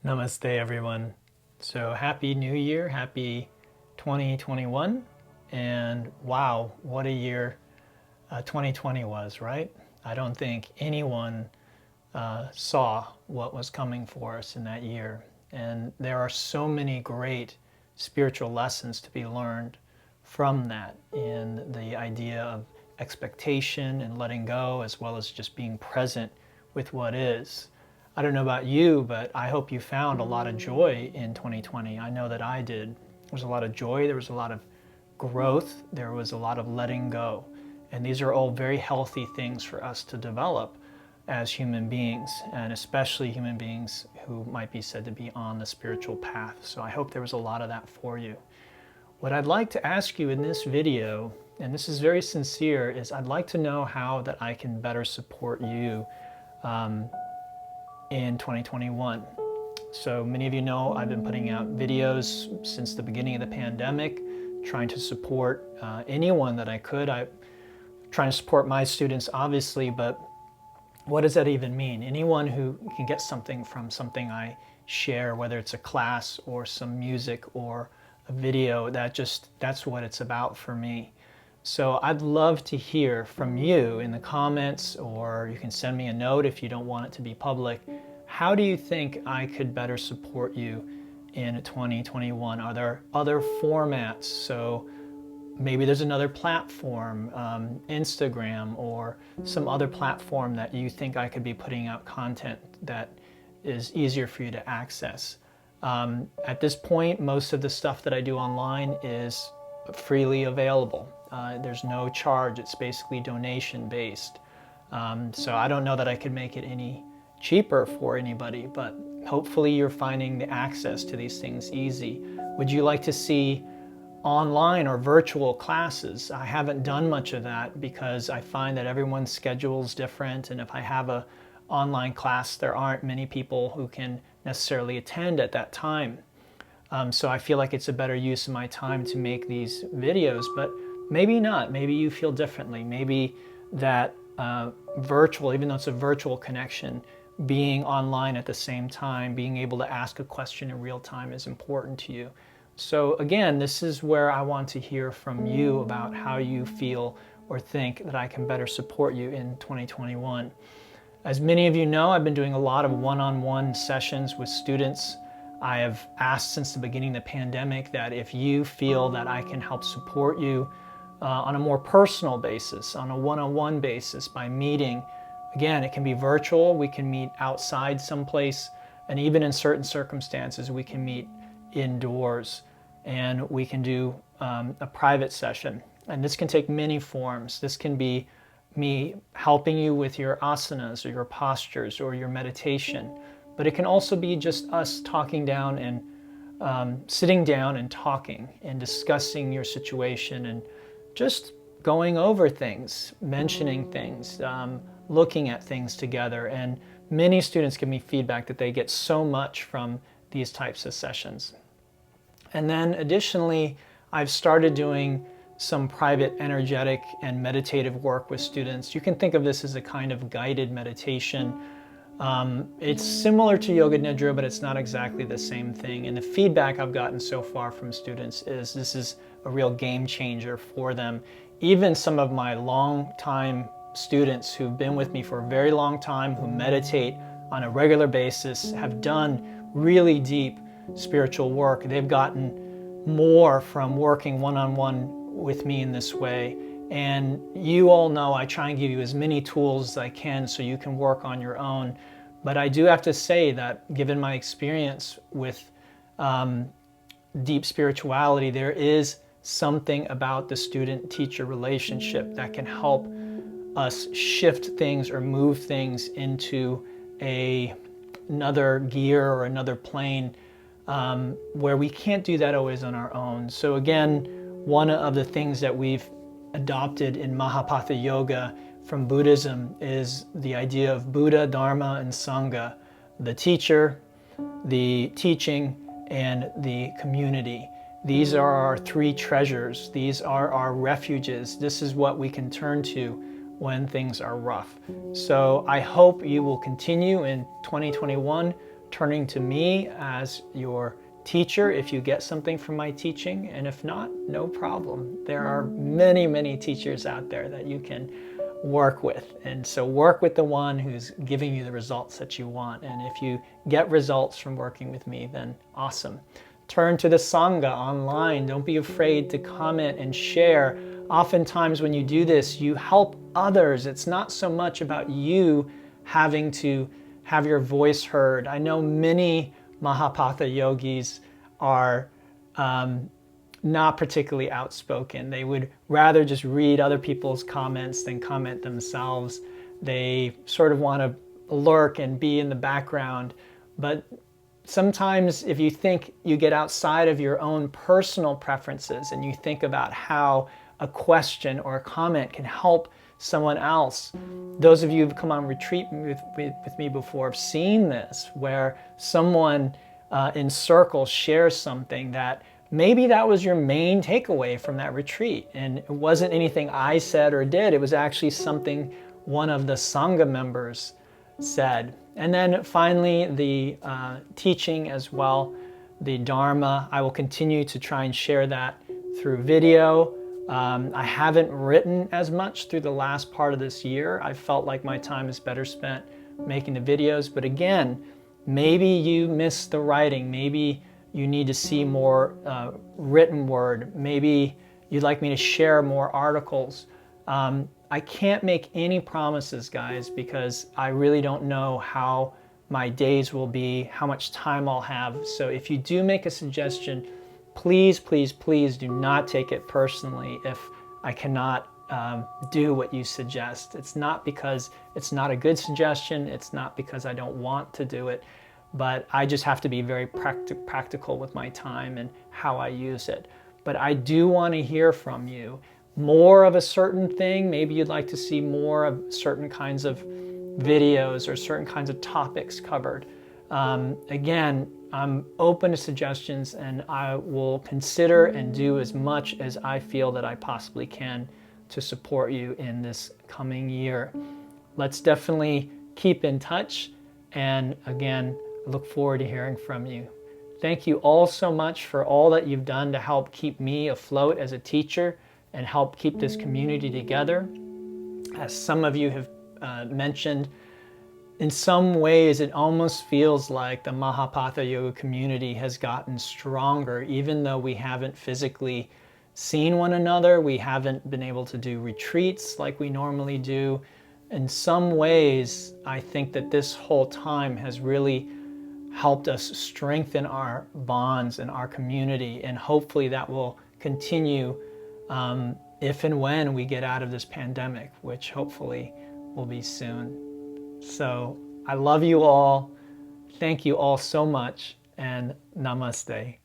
Namaste, everyone. So happy New Year, happy 2021. And wow, what a year 2020 was, right? I don't think anyone saw what was coming for us in that year. And there are so many great spiritual lessons to be learned from that, in the idea of expectation and letting go, as well as just being present with what is. I don't know about you, but I hope you found a lot of joy in 2020. I know that I did. There was a lot of joy, there was a lot of growth, there was a lot of letting go. And these are all very healthy things for us to develop as human beings, and especially human beings who might be said to be on the spiritual path. So I hope there was a lot of that for you. What I'd like to ask you in this video, and this is very sincere, is I'd like to know how that I can better support you in 2021. So many of you know I've been putting out videos since the beginning of the pandemic, trying to support anyone that I could. I'm trying to support my students, obviously, but what does that even mean? Anyone who can get something from something I share, whether it's a class or some music or a video, that's what it's about for me. So I'd love to hear from you in the comments, or you can send me a note if you don't want it to be public. How do you think I could better support you in 2021? Are there other formats? So maybe there's another platform, Instagram or some other platform that you think I could be putting out content that is easier for you to access. At this point, most of the stuff that I do online is freely available. There's no charge. It's basically donation based. So I don't know that I could make it any cheaper for anybody, but hopefully you're finding the access to these things easy. Would you like to see online or virtual classes? I haven't done much of that because I find that everyone's schedule is different, and if I have an online class, there aren't many people who can necessarily attend at that time. So I feel like it's a better use of my time to make these videos, but maybe not. Maybe you feel differently. Maybe that virtual, even though it's a virtual connection, being online at the same time, being able to ask a question in real time is important to you. So again, this is where I want to hear from you about how you feel or think that I can better support you in 2021. As many of you know, I've been doing a lot of one-on-one sessions with students. I have asked since the beginning of the pandemic that if you feel that I can help support you on a more personal basis, on a one-on-one basis, by meeting. Again, it can be virtual, we can meet outside someplace, and even in certain circumstances, we can meet indoors, and we can do a private session. And this can take many forms. This can be me helping you with your asanas or your postures or your meditation, but it can also be just us talking down and sitting down and talking and discussing your situation and just going over things, mentioning things, looking at things together. And many students give me feedback that they get so much from these types of sessions. And then additionally, I've started doing some private energetic and meditative work with students. You can think of this as a kind of guided meditation. It's similar to Yoga Nidra, but it's not exactly the same thing. And the feedback I've gotten so far from students is this is a real game changer for them. Even some of my long-time students who've been with me for a very long time, who meditate on a regular basis, have done really deep spiritual work. They've gotten more from working one-on-one with me in this way. And you all know I try and give you as many tools as I can so you can work on your own. But I do have to say that given my experience with deep spirituality, there is something about the student-teacher relationship that can help us shift things or move things into another gear or another plane where we can't do that always on our own. So again, one of the things that we've adopted in Mahapatha Yoga from Buddhism is the idea of Buddha, Dharma, and Sangha, the teacher, the teaching, and the community. These are our three treasures. These are our refuges. This is what we can turn to when things are rough. So I hope you will continue in 2021 turning to me as your teacher if you get something from my teaching, and if not, no problem. There are many, many teachers out there that you can work with, and so work with the one who's giving you the results that you want. And if you get results from working with me, then awesome. Turn to the Sangha online. Don't be afraid to comment and share. Oftentimes when you do this, you help others. It's not so much about you having to have your voice heard. I know many Mahapatha yogis are not particularly outspoken. They would rather just read other people's comments than comment themselves. They sort of want to lurk and be in the background. But sometimes if you think you get outside of your own personal preferences and you think about how a question or a comment can help someone else. Those of you who've come on retreat with me before have seen this, where someone in circle shares something that maybe that was your main takeaway from that retreat, and it wasn't anything I said or did. It was actually something one of the Sangha members said. And then finally, the teaching as well, the Dharma. I will continue to try and share that through video. I haven't written as much through the last part of this year. I felt like my time is better spent making the videos. But again, maybe you missed the writing. Maybe you need to see more written word. Maybe you'd like me to share more articles. I can't make any promises, guys, because I really don't know how my days will be, how much time I'll have. So if you do make a suggestion, please, please, please do not take it personally if I cannot do what you suggest. It's not because it's not a good suggestion. It's not because I don't want to do it, but I just have to be very practical with my time and how I use it. But I do want to hear from you. More of a certain thing, maybe you'd like to see more of certain kinds of videos or certain kinds of topics covered. Again, I'm open to suggestions, and I will consider and do as much as I feel that I possibly can to support you in this coming year. Let's definitely keep in touch, and again, I look forward to hearing from you. Thank you all so much for all that you've done to help keep me afloat as a teacher and help keep this community together. As some of you have mentioned, in some ways it almost feels like the Mahapatha Yoga community has gotten stronger, even though we haven't physically seen one another. We haven't been able to do retreats like we normally do. In some ways, I think that this whole time has really helped us strengthen our bonds and our community, and hopefully that will continue if and when we get out of this pandemic, which hopefully will be soon. So I love you all. Thank you all so much, and namaste.